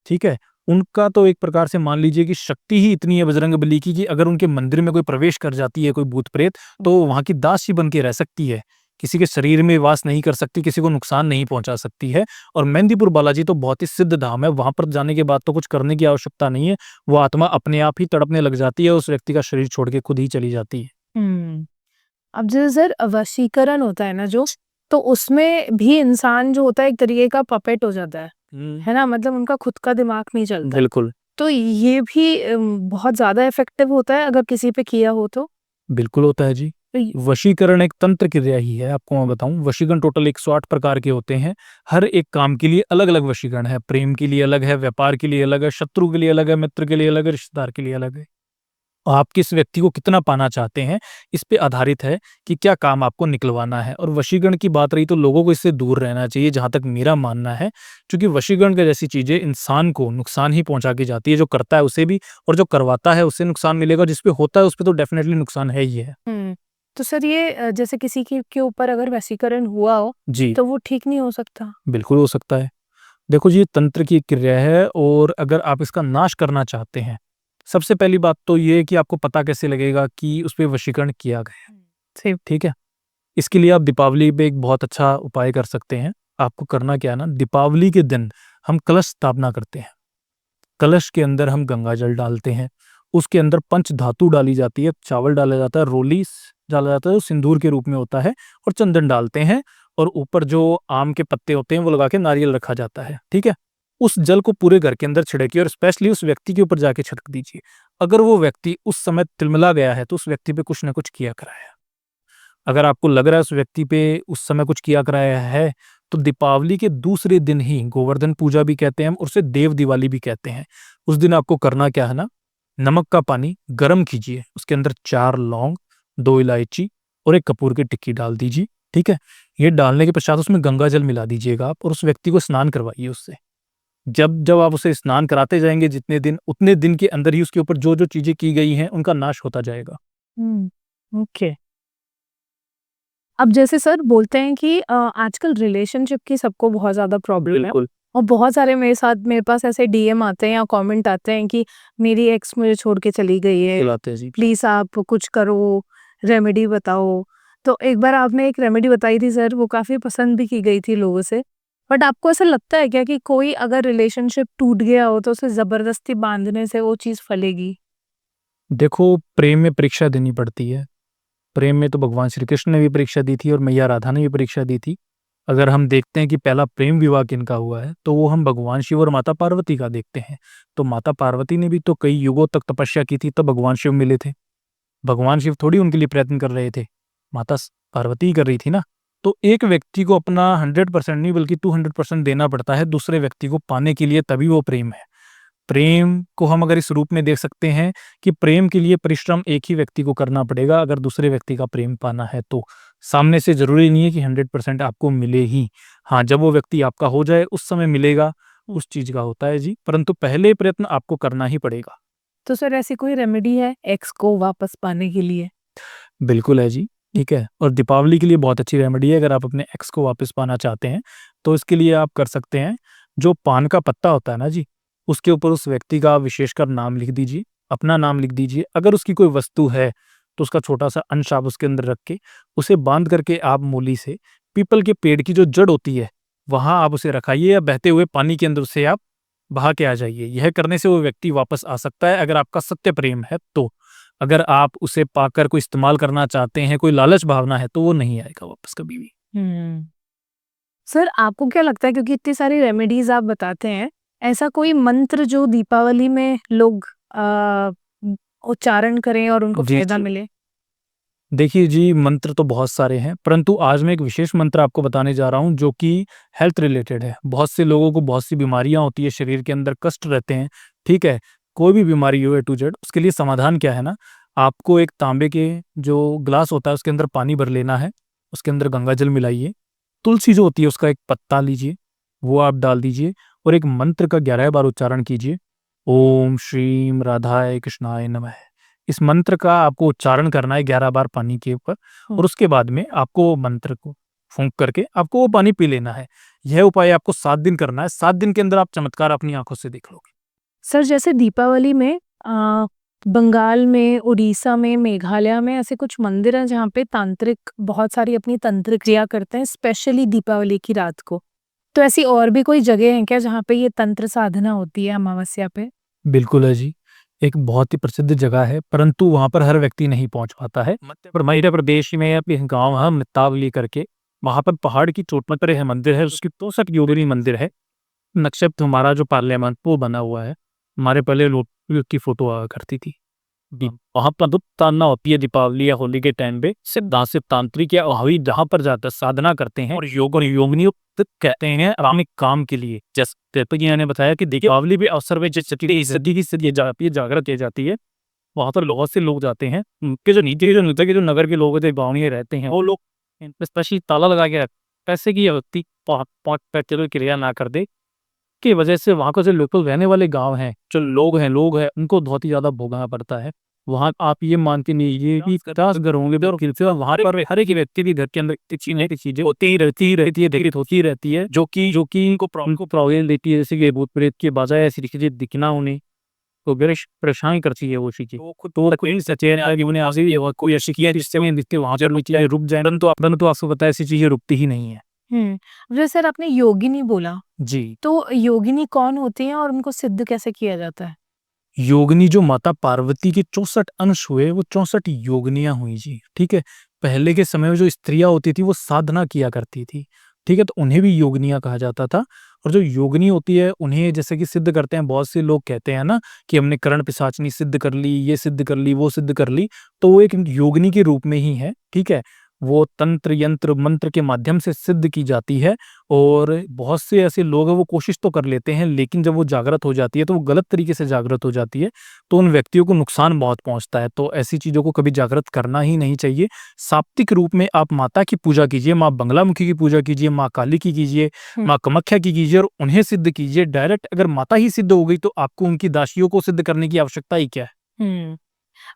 ठीक है? उनका तो एक प्रकार से मान लीजिए कि शक्ति ही इतनी है बजरंगबली की कि अगर उनके मंदिर में कोई प्रवेश कर जाती है कोई भूत-प्रेत, तो वहाँ की दासी बन के रह सकती है। किसी के शरीर में वास नहीं कर सकती, किसी को नुकसान नहीं पहुँचा सकती है। और मेहंदीपुर बालाजी तो बहुत ही सिद्ध धाम है, वहाँ पर जाने के बाद तो कुछ करने की आवश्यकता नहीं है, वो आत्मा अपने आप ही तड़पने लग जाती है, उस व्यक्ति का शरीर छोड़ के खुद ही चली जाती है। हुँ। अब जैसे सर वशीकरण होता है ना जो, तो उसमें भी इंसान जो होता है एक तरीके का पपेट हो जाता है ना? मतलब उनका खुद का दिमाग नहीं चलता। बिल्कुल। तो ये भी बहुत ज़्यादा इफ़ेक्टिव होता है अगर किसी पे किया हो तो? बिल्कुल होता है जी। तो य वशीकरण एक तंत्र क्रिया ही है, आपको मैं बताऊँ। वशीकरण टोटल 108 प्रकार के होते हैं। हर एक काम के लिए अलग-अलग वशीकरण है। प्रेम के लिए अलग है, व्यापार के लिए अलग है, शत्रु के लिए अलग है, मित्र के लिए अलग है, रिश्तेदार के लिए अलग है। आप किस व्यक्ति को कितना पाना चाहते हैं, इस पे आधारित है कि क्या काम आपको निकलवाना है। और वशीकरण की बात रही तो लोगों को इससे दूर रहना चाहिए, जहाँ तक मेरा मानना है। क्योंकि वशीकरण के जैसी चीज़ें इंसान को नुकसान ही पहुँचा के जाती है, जो करता है उसे भी, और जो करवाता है उससे नुकसान मिलेगा, जिस पे होता है उस पे तो डेफ़िनेटली नुकसान है ही है। तो सर ये जैसे किसी के ऊपर अगर वशीकरण हुआ हो, जी, तो वो ठीक नहीं हो सकता? बिल्कुल हो सकता है। देखो जी, ये तंत्र की एक क्रिया है, और अगर आप इसका नाश करना चाहते हैं, सबसे पहली बात तो ये है कि आपको पता कैसे लगेगा कि उस पे वशीकरण किया गया है, सिर्फ ठीक है? इसके लिए आप दीपावली पे एक बहुत अच्छा उपाय कर सकते हैं। आपको करना क्या है ना, दीपावली के दिन हम कलश स्थापना करते हैं। कलश के अंदर हम गंगा जल डालते हैं, उसके अंदर पंच धातु डाली जाती है, चावल डाला जाता है, डाला जाता है जो सिंदूर के रूप में होता है, और चंदन डालते हैं, और ऊपर जो आम के पत्ते होते हैं वो लगा के नारियल रखा जाता है, ठीक है? उस जल को पूरे घर के अंदर छिड़किए और स्पेशली उस व्यक्ति के ऊपर जाके छिड़क दीजिए। अगर वो व्यक्ति उस समय तिलमिला गया है तो उस व्यक्ति पे कुछ न कुछ किया कराया। अगर आपको लग रहा है उस व्यक्ति पे उस समय कुछ किया कराया है, तो दीपावली के दूसरे दिन ही, गोवर्धन पूजा भी कहते हैं हम, और उसे देव दिवाली भी कहते हैं। उस दिन आपको करना क्या है ना, नमक का पानी गरम कीजिए, उसके अंदर 4 लौंग, 2 इलायची और 1 कपूर की टिक्की डाल दीजिए, ठीक है? ये डालने के पश्चात उसमें गंगा जल मिला दीजिएगा आप, और उस व्यक्ति को स्नान करवाइए उससे। जब जब आप उसे स्नान कराते जाएँगे जितने दिन, उतने दिन के अंदर ही उसके ऊपर जो-जो चीज़ें की गई हैं, उनका नाश होता जाएगा। ओके। अब जैसे सर बोलते हैं कि आजकल रिलेशनशिप की सबको बहुत ज़्यादा प्रॉब्लम है बिल्कुल। और बहुत सारे मेरे पास ऐसे डीएम आते हैं या कमेंट आते हैं कि मेरी एक्स मुझे छोड़ के चली गई है, खिलाते हैं जी। प्लीज़ आप कुछ करो, रेमेडी बताओ। तो एक बार आपने एक रेमेडी बताई थी सर, वो काफ़ी पसंद भी की गई थी लोगों से। बट आपको ऐसा लगता है क्या कि कोई अगर रिलेशनशिप टूट गया हो तो उसे ज़बरदस्ती बाँधने से वो चीज़ फलेगी? देखो, प्रेम में परीक्षा देनी पड़ती है। प्रेम में तो भगवान श्री कृष्ण ने भी परीक्षा दी थी और मैया राधा ने भी परीक्षा दी थी। अगर हम देखते हैं कि पहला प्रेम विवाह किनका हुआ है, तो वो हम भगवान शिव और माता पार्वती का देखते हैं। तो माता पार्वती ने भी तो कई युगों तक तपस्या की थी, तब भगवान शिव मिले थे। भगवान शिव थोड़ी उनके लिए प्रयत्न कर रहे थे, माता पार्वती ही कर रही थी ना। तो एक व्यक्ति को अपना 100% नहीं बल्कि 200% देना पड़ता है दूसरे व्यक्ति को पाने के लिए, तभी वो प्रेम है। प्रेम को हम अगर इस रूप में देख सकते हैं कि प्रेम के लिए परिश्रम एक ही व्यक्ति को करना पड़ेगा अगर दूसरे व्यक्ति का प्रेम पाना है तो। सामने से ज़रूरी नहीं है कि 100% आपको मिले ही। हाँ, जब वो व्यक्ति आपका हो जाए उस समय मिलेगा, उस चीज़ का होता है जी, परंतु पहले प्रयत्न आपको करना ही पड़ेगा। तो सर ऐसी कोई रेमेडी है एक्स को वापस पाने के लिए? बिल्कुल है जी, ठीक है। और दीपावली के लिए बहुत अच्छी रेमेडी है, अगर आप अपने एक्स को वापस पाना चाहते हैं, तो इसके लिए आप कर सकते हैं, जो पान का पत्ता होता है ना जी, उसके ऊपर उस व्यक्ति का विशेषकर नाम लिख दीजिए, अपना नाम लिख दीजिए। अगर उसकी कोई वस्तु है, तो उसका छोटा-सा अंश आप उसके अंदर रख के, उसे बाँध करके आप मूली से पीपल के पेड़ की जो जड़ होती है, वहाँ आप उसे रखाइए या बहते हुए पानी के अंदर उसे आप बहा के आ जाइए। यह करने से वो व्यक्ति वापस आ सकता है अगर आपका सत्य प्रेम है तो। अगर आप उसे पाकर कोई इस्तेमाल करना चाहते हैं, कोई लालच भावना है, तो वो नहीं आएगा वापस कभी भी। हुँ। सर आपको क्या लगता है क्योंकि इतनी सारी रेमेडीज़ आप बताते हैं, ऐसा कोई मंत्र जो दीपावली में लोग उच्चारण करें और उनको जी, फ़ायदा जी। मिले? देखिए जी, मंत्र तो बहुत सारे हैं, परंतु आज मैं एक विशेष मंत्र आपको बताने जा रहा हूँ जो कि हेल्थ रिलेटेड है। बहुत से लोगों को बहुत सी बीमारियाँ होती है, शरीर के अंदर कष्ट रहते हैं, ठीक है? कोई भी बीमारी हो ए टू ज़ेड, उसके लिए समाधान क्या है ना, आपको एक तांबे के जो ग्लास होता है उसके अंदर पानी भर लेना है, उसके अंदर गंगा जल मिलाइए, तुलसी जो होती है उसका एक पत्ता लीजिए, वो आप डाल दीजिए और एक मंत्र का 11 बार उच्चारण कीजिए। ओम श्रीम राधाय कृष्णाय नमः। इस मंत्र का आपको उच्चारण करना है 11 बार पानी के ऊपर और उसके बाद में आपको वो मंत्र को फूँक करके आपको वो पानी पी लेना है। यह उपाय आपको 7 दिन करना है, 7 दिन के अंदर आप चमत्कार अपनी आँखों से देख लोगे। सर जैसे दीपावली में बंगाल में, उड़ीसा में, मेघालय में ऐसे कुछ मंदिर हैं जहाँ पे तांत्रिक बहुत सारी अपनी तंत्र क्रिया करते हैं स्पेशली दीपावली की रात को। तो ऐसी और भी कोई जगह हैं क्या जहाँ पे ये तंत्र साधना होती है अमावस्या पे? बिल्कुल है जी। एक बहुत ही प्रसिद्ध जगह है, परंतु वहाँ पर हर व्यक्ति नहीं पहुँच पाता है। मध्य प्रदेश में एक गाँव है मितावली करके, वहाँ पर पहाड़ की चोटी पर यह मंदिर है, उसकी 64 योगिनी मंदिर है। नक्षत्र हमारा जो पार्लियामेंट वो बना हुआ है, हमारे पहले लोग की फोटो आया करती थी। वहाँ पर धूप तानना होती है दीपावली या होली के टाइम पे, सिर्फ तांत्रिक या वही जहाँ पर जाकर साधना करते हैं और योगिनियों कहते हैं आरामिक काम के लिए। जैसे तो ने बताया कि दीपावली भी अवसर में जिस सदी की सदी जागृत की जाती है, वहाँ पर बहुत से लोग जाते हैं। उनके जो नीचे जो नीचे के जो नगर के लोग गाँव रहते हैं, वो लोग स्पेशली ताला लगा के पैसे की व्यक्ति क्रिया ना कर दे की वजह से वहाँ का जो लोकल रहने वाले गाँव हैं, जो लोग हैं, उनको बहुत ही ज़्यादा भोगना पड़ता है। वहाँ आप ये मान के लीजिए कि 50 घर होंगे और फिर वहाँ पर हर एक व्यक्ति के घर के अंदर एक चीज़ें होती ही रहती है, देखिए होती ही रहती है, जो कि इनको प्रॉब्लम देती है, जैसे कि भूत-प्रेत की बजाय ऐसी चीज़ें दिखना उन्हें, तो बड़े परेशान करती है वो चीज़ें। तो कोई सचेत है कि उन्हें ऐसी कोई ऐसी किया जिससे वहाँ से रुक जाए, परंतु आपको पता है ऐसी चीज़ें रुकती ही नहीं है। जैसे सर आपने योगिनी बोला, जी। तो योगिनी कौन होती हैं और उनको सिद्ध कैसे किया जाता है? योगिनी जो माता पार्वती के 64 अंश हुए, वो 64 योगिनियाँ हुई जी, ठीक है? पहले के समय में जो स्त्रियाँ होती थी, वो साधना किया करती थी, ठीक है? तो उन्हें भी योगिनियाँ कहा जाता था और जो योगिनी होती है, उन्हें जैसे कि सिद्ध करते हैं, बहुत से लोग कहते हैं ना कि हमने कर्ण पिशाचनी सिद्ध कर ली, ये सिद्ध कर ली, वो सिद्ध कर ली, तो वो एक योगिनी के रूप में ही है, ठीक है? वो तंत्र, यंत्र, मंत्र के माध्यम से सिद्ध की जाती है और बहुत से ऐसे लोग हैं, वो कोशिश तो कर लेते हैं, लेकिन जब वो जागृत हो जाती है, तो वो गलत तरीके से जागृत हो जाती है, तो उन व्यक्तियों को नुकसान बहुत पहुँचता है। तो ऐसी चीज़ों को कभी जागृत करना ही नहीं चाहिए। सात्विक रूप में आप माता की पूजा कीजिए, माँ बगलामुखी की पूजा कीजिए, माँ काली की कीजिए, माँ कामाख्या की कीजिए और उन्हें सिद्ध कीजिए। डायरेक्ट अगर माता ही सिद्ध हो गई, तो आपको उनकी दासियों को सिद्ध करने की आवश्यकता ही क्या है? हुँ।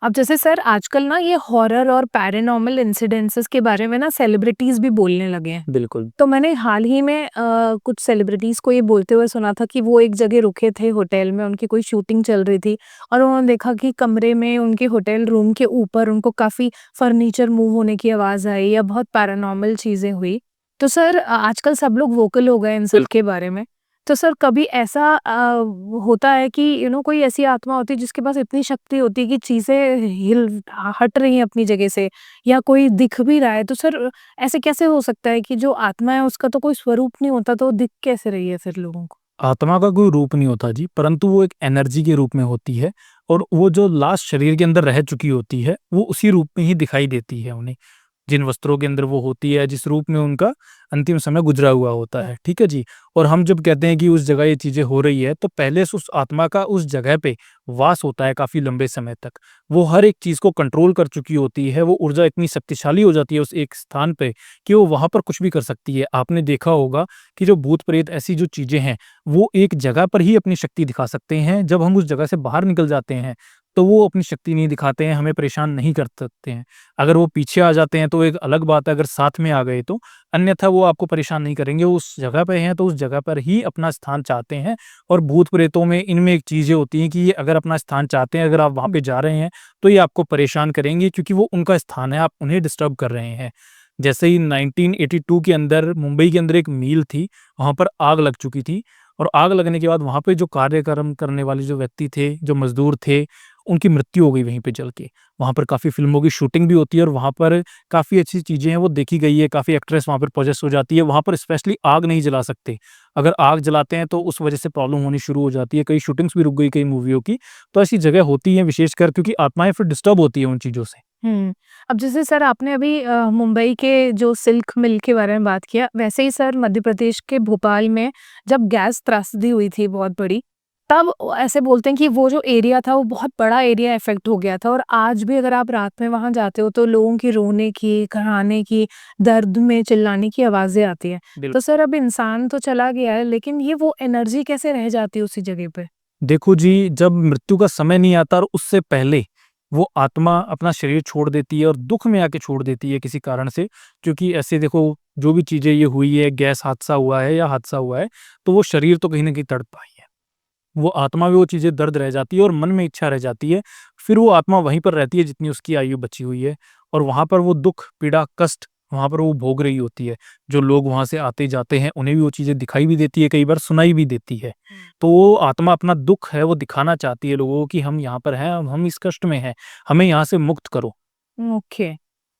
अब जैसे सर आजकल ना ये हॉरर और पैरानॉर्मल इंसिडेंसेस के बारे में ना सेलिब्रिटीज भी बोलने लगे हैं। बिल्कुल। तो मैंने हाल ही में कुछ सेलिब्रिटीज को ये बोलते हुए सुना था कि वो एक जगह रुके थे होटल में, उनकी कोई शूटिंग चल रही थी और उन्होंने देखा कि कमरे में उनके होटल रूम के ऊपर उनको काफी फर्नीचर मूव होने की आवाज आई या बहुत पैरानॉर्मल चीजें हुई। तो सर आजकल सब लोग वोकल हो गए इन सब के बारे में। तो सर कभी ऐसा होता है कि कोई ऐसी आत्मा होती है जिसके पास इतनी शक्ति होती है कि चीज़ें हट रही हैं अपनी जगह से या कोई दिख भी रहा है, तो सर ऐसे कैसे हो सकता है कि जो आत्मा है उसका तो कोई स्वरूप नहीं होता, तो वो दिख कैसे रही है फिर लोगों को? आत्मा का कोई रूप नहीं होता जी, परंतु वो एक एनर्जी के रूप में होती है और वो जो लास्ट शरीर के अंदर रह चुकी होती है, वो उसी रूप में ही दिखाई देती है उन्हें। जिन वस्त्रों के अंदर वो होती है, जिस रूप में उनका अंतिम समय गुजरा हुआ होता है, ठीक है जी? और हम जब कहते हैं कि उस जगह ये चीज़ें हो रही है, तो पहले से उस आत्मा का उस जगह पे वास होता है काफ़ी लंबे समय तक। वो हर एक चीज़ को कंट्रोल कर चुकी होती है, वो ऊर्जा इतनी शक्तिशाली हो जाती है उस एक स्थान पे कि वो वहाँ पर कुछ भी कर सकती है। आपने देखा होगा कि जो भूत-प्रेत ऐसी जो चीज़ें हैं, वो एक जगह पर ही अपनी शक्ति दिखा सकते हैं, जब हम उस जगह से बाहर निकल जाते हैं, तो वो अपनी शक्ति नहीं दिखाते हैं, हमें परेशान नहीं कर सकते हैं। अगर वो पीछे आ जाते हैं तो एक अलग बात है, अगर साथ में आ गए तो, अन्यथा वो आपको परेशान नहीं करेंगे। वो उस जगह पे हैं तो उस जगह पर ही अपना स्थान चाहते हैं और भूत-प्रेतों में इनमें एक चीज़ें होती हैं कि ये अगर अपना स्थान चाहते हैं, अगर आप वहाँ पे जा रहे हैं, तो ये आपको परेशान करेंगे क्योंकि वो उनका स्थान है, आप उन्हें डिस्टर्ब कर रहे हैं। जैसे ही 1982 के अंदर मुंबई के अंदर एक मिल थी, वहाँ पर आग लग चुकी थी और आग लगने के बाद वहाँ पे जो कार्यक्रम करने वाले जो व्यक्ति थे, जो मज़दूर थे, उनकी मृत्यु हो गई वहीं पे जल के। वहाँ पर काफ़ी फ़िल्मों की शूटिंग भी होती है और वहाँ पर काफ़ी अच्छी चीज़ें हैं वो देखी गई है, काफ़ी एक्ट्रेस वहाँ पर पजेस हो जाती है। वहाँ पर स्पेशली आग नहीं जला सकते। अगर आग जलाते हैं तो उस वजह से प्रॉब्लम होनी शुरू हो जाती है। कई शूटिंग्स भी रुक गई कई मूवियों की। तो ऐसी जगह होती हैं विशेषकर क्योंकि आत्माएँ फिर डिस्टर्ब होती हैं उन चीज़ों से। हुँ। अब जैसे सर आपने अभी मुंबई के जो सिल्क मिल के बारे में बात किया, वैसे ही सर मध्य प्रदेश के भोपाल में जब गैस त्रासदी हुई थी बहुत बड़ी, तब ऐसे बोलते हैं कि वो जो एरिया था वो बहुत बड़ा एरिया इफ़ेक्ट हो गया था और आज भी अगर आप रात में वहाँ जाते हो तो लोगों की रोने की, कराहने की, दर्द में चिल्लाने की आवाज़ें आती हैं। बिल तो सर अब इंसान तो चला गया है, लेकिन ये वो एनर्जी कैसे रह जाती है उसी जगह पे? देखो जी, जब मृत्यु का समय नहीं आता और उससे पहले वो आत्मा अपना शरीर छोड़ देती है और दुःख में आके छोड़ देती है किसी कारण से, क्योंकि ऐसे देखो जो भी चीज़ें ये हुई है, गैस हादसा हुआ है या हादसा हुआ है, तो वो शरीर तो कहीं न कहीं तड़प पाई है। वो आत्मा में वो चीज़ें दर्द रह जाती है और मन में इच्छा रह जाती है। फिर वो आत्मा वहीं पर रहती है जितनी उसकी आयु बची हुई है और वहाँ पर वो दुःख, पीड़ा, कष्ट वहाँ पर वो भोग रही होती है। जो लोग वहाँ से आते-जाते हैं उन्हें भी वो चीज़ें दिखाई भी देती है, कई बार सुनाई भी देती है। तो वो आत्मा अपना दुःख है वो दिखाना चाहती है लोगों को कि हम यहाँ पर हैं, हम इस कष्ट में हैं, हमें यहाँ से मुक्त करो। ओके।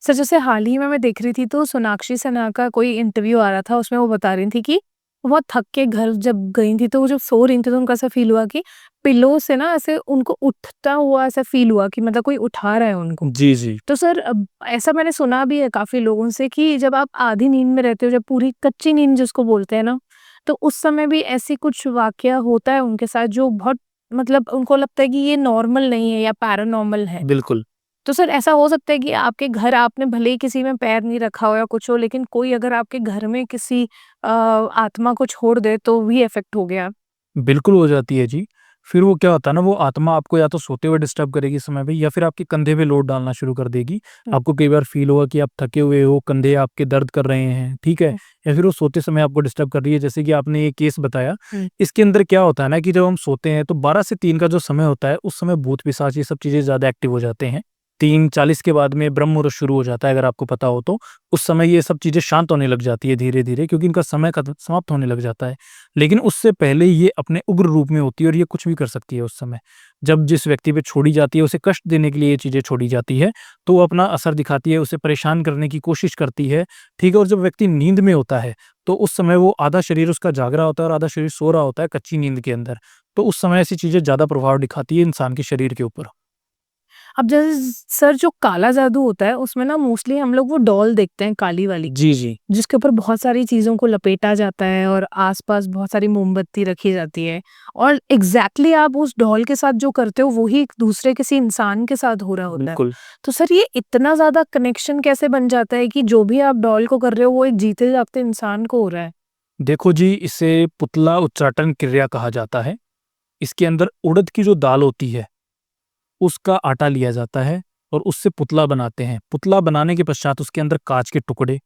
सर जैसे हाल ही में मैं देख रही थी तो सोनाक्षी सिन्हा का कोई इंटरव्यू आ रहा था, उसमें वो बता रही थी कि वो बहुत थक के घर जब गई थी तो वो जब सो रही थी तो उनको ऐसा फ़ील हुआ कि पिलो से ना ऐसे उनको उठता हुआ ऐसा फ़ील हुआ कि मतलब कोई उठा रहा है उनको। जी, जी। तो सर अब ऐसा मैंने सुना भी है काफ़ी लोगों से कि जब आप आधी नींद में रहते हो, जब पूरी कच्ची नींद जिसको बोलते हैं ना, तो उस समय भी ऐसी कुछ वाक़या होता है उनके साथ जो बहुत मतलब उनको लगता है कि ये नॉर्मल नहीं है या पैरानॉर्मल है। बिल्कुल। तो सर ऐसा हो सकता है कि आपके घर आपने भले ही किसी में पैर नहीं रखा हो या कुछ हो, लेकिन कोई अगर आपके घर में किसी आत्मा को छोड़ दे तो भी इफ़ेक्ट हो गया? बिल्कुल हो जाती है जी। फिर वो क्या होता है ना, वो आत्मा आपको या तो सोते हुए डिस्टर्ब करेगी इस समय पे या फिर आपके कंधे पे लोड डालना शुरू कर देगी। हुँ, आपको कई बार फ़ील होगा कि आप थके हुए हो, कंधे आपके दर्द कर रहे हैं, ठीक है? हुँ, या फिर वो सोते समय आपको डिस्टर्ब कर रही है, जैसे कि आपने ये केस बताया। हुँ। इसके अंदर क्या होता है ना कि जब हम सोते हैं तो 12 से 3 का जो समय होता है, उस समय भूत-पिशाच ये सब चीज़ें ज़्यादा एक्टिव हो जाते हैं। 3:40 के बाद में ब्रह्म मुहूर्त शुरू हो जाता है अगर आपको पता हो तो। उस समय ये सब चीज़ें शांत होने लग जाती है धीरे-धीरे क्योंकि इनका समय खत्म समाप्त होने लग जाता है। लेकिन उससे पहले ये अपने उग्र रूप में होती है और ये कुछ भी कर सकती है उस समय। जब जिस व्यक्ति पे छोड़ी जाती है, उसे कष्ट देने के लिए ये चीज़ें छोड़ी जाती है, तो वो अपना असर दिखाती है, उसे परेशान करने की कोशिश करती है, ठीक है? और जब व्यक्ति नींद में होता है, तो उस समय वो आधा शरीर उसका जाग रहा होता है और आधा शरीर सो रहा होता है कच्ची नींद के अंदर। तो उस समय ऐसी चीज़ें ज़्यादा प्रभाव दिखाती है इंसान के शरीर के ऊपर। अब जैसे सर जो काला जादू होता है उसमें ना मोस्टली हम लोग वो डॉल देखते हैं काली वाली, जी, जी। जिसके ऊपर बहुत सारी चीज़ों को लपेटा जाता है और आस-पास बहुत सारी मोमबत्ती रखी जाती है और एग्ज़ैक्टली आप उस डॉल के साथ जो करते हो वही एक दूसरे किसी इंसान के साथ हो रहा होता है। बिल्कुल। तो सर ये इतना ज़्यादा कनेक्शन कैसे बन जाता है कि जो भी आप डॉल को कर रहे हो वो एक जीते जागते इंसान को हो रहा है? देखो जी, इसे पुतला उच्चाटन क्रिया कहा जाता है। इसके अंदर उड़द की जो दाल होती है, उसका आटा लिया जाता है और उससे पुतला बनाते हैं। पुतला बनाने के पश्चात उसके अंदर कांच के टुकड़े,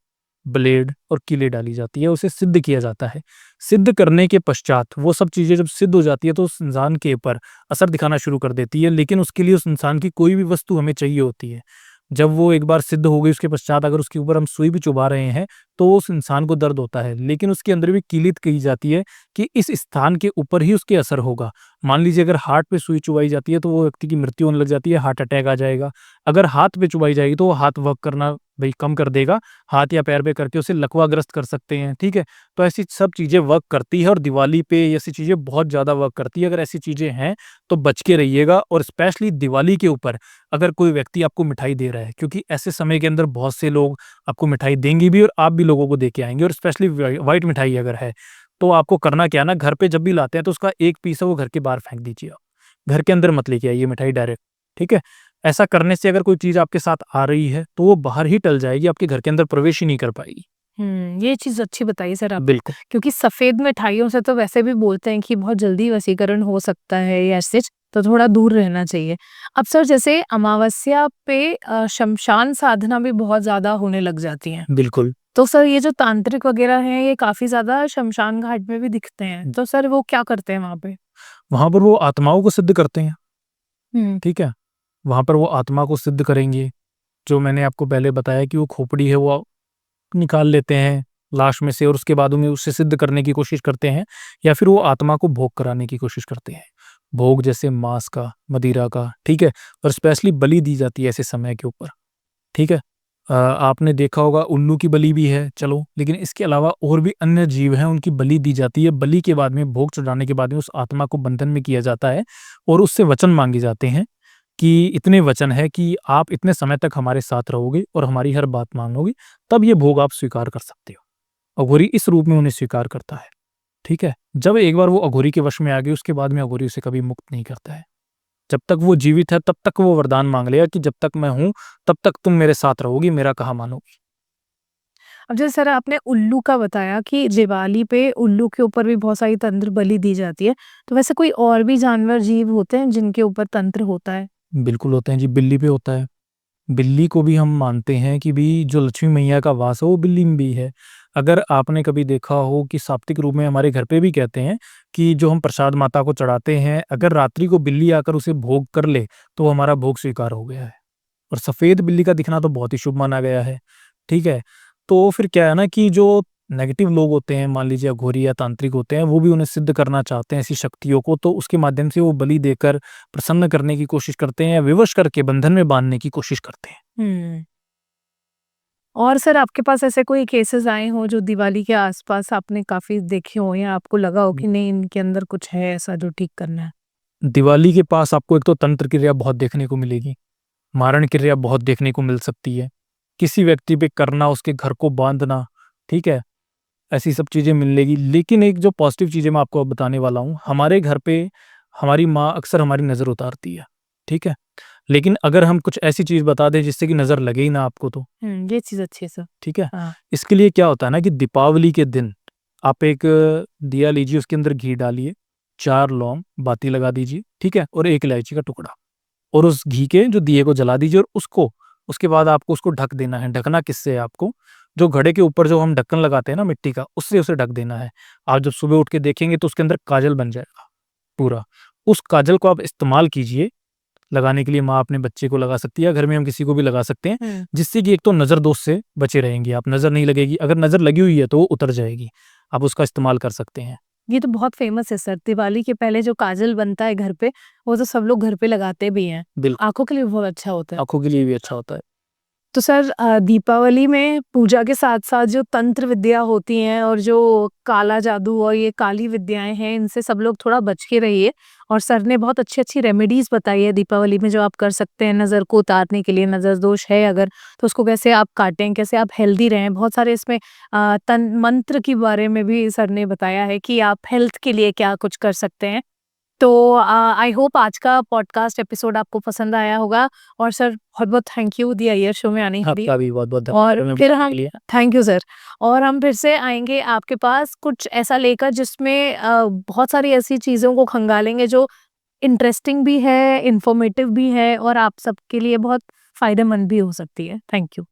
ब्लेड और कीलें डाली जाती है, उसे सिद्ध किया जाता है। सिद्ध करने के पश्चात वो सब चीज़ें जब सिद्ध हो जाती है तो उस इंसान के ऊपर असर दिखाना शुरू कर देती है, लेकिन उसके लिए उस इंसान की कोई भी वस्तु हमें चाहिए होती है। जब वो एक बार सिद्ध हो गई उसके पश्चात अगर उसके ऊपर हम सुई भी चुभा रहे हैं तो उस इंसान को दर्द होता है, लेकिन उसके अंदर भी कीलित कही जाती है कि इस स्थान के ऊपर ही उसके असर होगा। मान लीजिए अगर हार्ट पे सुई चुभाई जाती है तो वो व्यक्ति की मृत्यु होने लग जाती है, हार्ट अटैक आ जाएगा। अगर हाथ पे चुभाई जाएगी तो वो हाथ वर्क करना भाई कम कर देगा, हाथ या पैर पे करके उसे लकवाग्रस्त कर सकते हैं, ठीक है? तो ऐसी सब चीज़ें वर्क करती है और दिवाली पे ऐसी चीज़ें बहुत ज़्यादा वर्क करती है। अगर ऐसी चीज़ें हैं तो बच के रहिएगा, और स्पेशली दिवाली के ऊपर अगर कोई व्यक्ति आपको मिठाई दे रहा है, क्योंकि ऐसे समय के अंदर बहुत से लोग आपको मिठाई देंगे भी और आप भी लोगों को दे के आएँगे, और स्पेशली व्हाइट मिठाई अगर है, तो आपको करना क्या है ना, घर पे जब भी लाते हैं तो उसका एक पीस है वो घर के बाहर फेंक दीजिए आप। घर के अंदर मत लेके आइए मिठाई डायरेक्ट, ठीक है? ऐसा करने से अगर कोई चीज़ आपके साथ आ रही है तो वो बाहर ही टल जाएगी, आपके घर के अंदर प्रवेश ही नहीं कर पाएगी। ये चीज़ अच्छी बताई सर आप। बिल्कुल। क्योंकि सफ़ेद मिठाइयों से तो वैसे भी बोलते हैं कि बहुत जल्दी वशीकरण हो सकता है या ऐसे, तो थोड़ा दूर रहना चाहिए। अब सर जैसे अमावस्या पे शमशान साधना भी बहुत ज़्यादा होने लग जाती हैं। बिल्कुल। तो सर ये जो तांत्रिक वगैरह हैं ये काफ़ी ज़्यादा शमशान घाट में भी दिखते हैं। तो सर वो क्या करते हैं वहाँ पे? वहाँ पर वो आत्माओं को सिद्ध करते हैं, हुँ। ठीक है? वहाँ पर वो आत्मा को सिद्ध करेंगे। जो मैंने आपको पहले बताया कि वो खोपड़ी है वो निकाल लेते हैं लाश में से, और उसके बाद में उसे सिद्ध करने की कोशिश करते हैं, या फिर वो आत्मा को भोग कराने की कोशिश करते हैं। भोग जैसे मांस का, मदिरा का, ठीक है? और स्पेशली बलि दी जाती है ऐसे समय के ऊपर, ठीक है? आपने देखा होगा उल्लू की बलि भी है, चलो, लेकिन इसके अलावा और भी अन्य जीव हैं उनकी बलि दी जाती है। बलि के बाद में, भोग चढ़ाने के बाद में उस आत्मा को बंधन में किया जाता है और उससे वचन मांगे जाते हैं कि इतने वचन है कि आप इतने समय तक हमारे साथ रहोगे और हमारी हर बात मानोगे, तब ये भोग आप स्वीकार कर सकते हो। अघोरी इस रूप में उन्हें स्वीकार करता है, ठीक है? जब एक बार वो अघोरी के वश में आ गई उसके बाद में अघोरी उसे कभी मुक्त नहीं करता है। जब तक वो जीवित है तब तक वो वरदान मांग लेगा कि जब तक मैं हूँ तब तक तुम मेरे साथ रहोगी, मेरा कहा मानोगी। अब जैसे सर आपने उल्लू का बताया कि दिवाली पे उल्लू के ऊपर भी बहुत सारी तंत्र बलि दी जाती है। तो वैसे कोई और भी जानवर जीव होते हैं जिनके ऊपर तंत्र होता है? बिल्कुल होते हैं जी, बिल्ली पे होता है। बिल्ली को भी हम मानते हैं कि भी जो लक्ष्मी मैया का वास है वो बिल्ली में भी है। अगर आपने कभी देखा हो कि सात्विक रूप में हमारे घर पे भी कहते हैं कि जो हम प्रसाद माता को चढ़ाते हैं, अगर रात्रि को बिल्ली आकर उसे भोग कर ले तो हमारा भोग स्वीकार हो गया है। और सफ़ेद बिल्ली का दिखना तो बहुत ही शुभ माना गया है, ठीक है? तो फिर क्या है ना कि जो नेगेटिव लोग होते हैं, मान लीजिए अघोरी या तांत्रिक होते हैं, वो भी उन्हें सिद्ध करना चाहते हैं ऐसी शक्तियों को, तो उसके माध्यम से वो बलि देकर प्रसन्न करने की कोशिश करते हैं या विवश करके बंधन में बाँधने की कोशिश करते हैं। हुँ। और सर आपके पास ऐसे कोई केसेस आए हों जो दिवाली के आस-पास आपने काफ़ी देखे हों या आपको लगा हो कि नहीं इनके अंदर कुछ है ऐसा जो ठीक करना है? दिवाली के पास आपको एक तो तंत्र क्रिया बहुत देखने को मिलेगी, मारण क्रिया बहुत देखने को मिल सकती है, किसी व्यक्ति पे करना, उसके घर को बाँधना, ठीक है? ऐसी सब चीज़ें मिलेगी। लेकिन एक जो पॉज़िटिव चीज़ें मैं आपको अब बताने वाला हूँ, हमारे घर पे हमारी माँ अक्सर हमारी नज़र उतारती है, ठीक है? लेकिन अगर हम कुछ ऐसी चीज़ बता दें जिससे कि नज़र लगे ही ना आपको तो, ये चीज़ अच्छी है सर। ठीक है? हाँ। इसके लिए क्या होता है ना कि दीपावली के दिन आप एक दिया लीजिए, उसके अंदर घी डालिए, 4 लौंग बाती लगा दीजिए, ठीक है? और 1 इलायची का टुकड़ा, और उस घी के जो दिए को जला दीजिए, और उसको उसके बाद आपको उसको ढक देना है। ढकना किससे है आपको? जो घड़े के ऊपर जो हम ढक्कन लगाते हैं ना मिट्टी का, उससे उसे ढक देना है। आप जब सुबह उठ के देखेंगे तो उसके अंदर काजल बन जाएगा पूरा। उस काजल को आप इस्तेमाल कीजिए लगाने के लिए। माँ अपने बच्चे को लगा सकती है, घर में हम किसी को भी लगा सकते हैं, जिससे कि एक तो नज़र दोष से बचे रहेंगे आप, नज़र नहीं लगेगी। अगर नज़र लगी हुई है तो वो उतर जाएगी। आप उसका इस्तेमाल कर सकते हैं। ये तो बहुत फेमस है सर। दिवाली के पहले जो काजल बनता है घर पे, वो तो सब लोग घर पे लगाते भी हैं। बिल्कुल, आँखों के लिए बहुत अच्छा होता है। आँखों के लिए भी अच्छा होता है। तो सर दीपावली में पूजा के साथ-साथ जो तंत्र विद्या होती हैं और जो काला जादू और ये काली विद्याएँ हैं, इनसे सब लोग थोड़ा बच के रहिए। और सर ने बहुत अच्छी-अच्छी रेमेडीज़ बताई है दीपावली में जो आप कर सकते हैं नज़र को उतारने के लिए। नज़र दोष है अगर, तो उसको कैसे आप काटें, कैसे आप हेल्दी रहें। बहुत सारे इसमें तन मंत्र के बारे में भी सर ने बताया है कि आप हेल्थ के लिए क्या कुछ कर सकते हैं। तो आई होप आज का पॉडकास्ट एपिसोड आपको पसंद आया होगा। और सर बहुत-बहुत thank you the Iyer show में आने के लिए। आपका भी बहुत-बहुत और धन्यवाद फिर बताने हम के लिए। Thank you sir. और हम फिर से आएँगे आपके पास कुछ ऐसा लेकर जिसमें बहुत सारी ऐसी चीज़ों को खंगालेंगे जो इंटरेस्टिंग भी है, इंफॉर्मेटिव भी है और आप सबके लिए बहुत फ़ायदेमंद भी हो सकती है। Thank you.